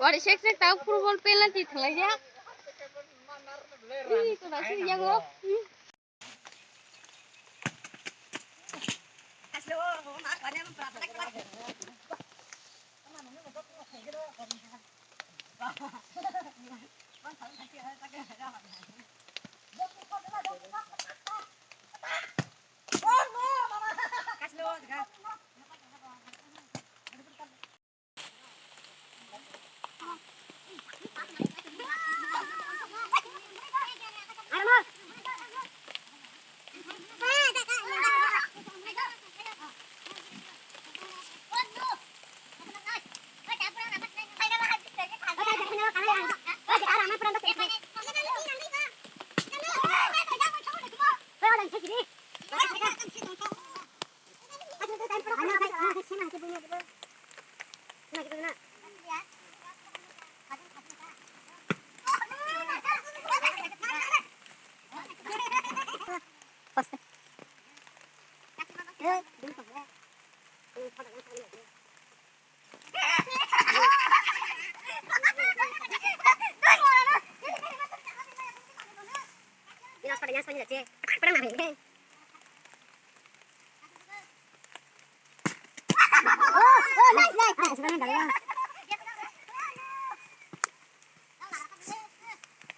Wari sek tahu football penalty thalai ya. Ih, ko da sih yang lo.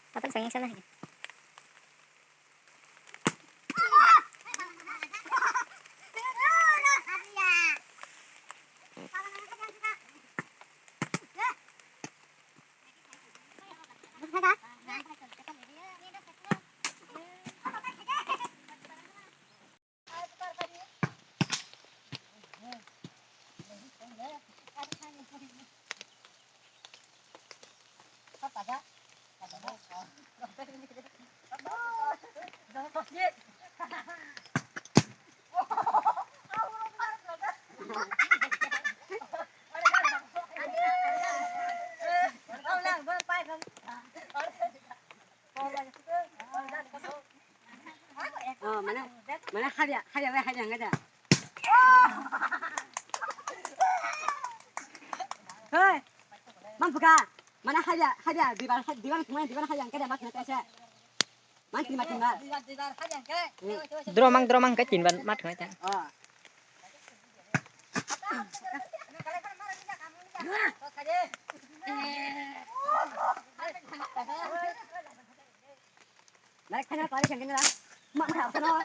Patut sayang sana. Mana hadiah enggak ada. Hei, mampu kah? Mana hadiah di mana hadiah enggak ada mas nanti aja. Mang timbal. Dromang cái chín vẫn mắt người ta. Lại khăn áo cái này là mặn thảo cho nó.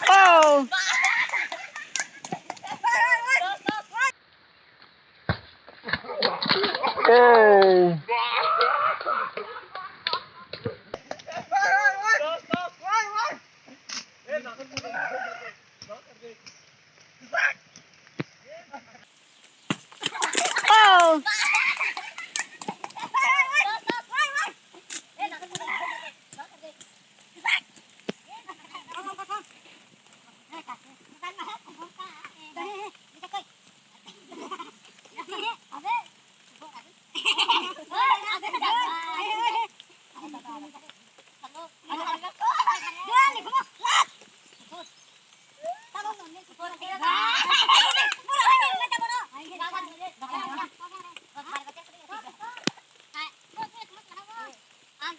Oh. Oh. Oh. Ang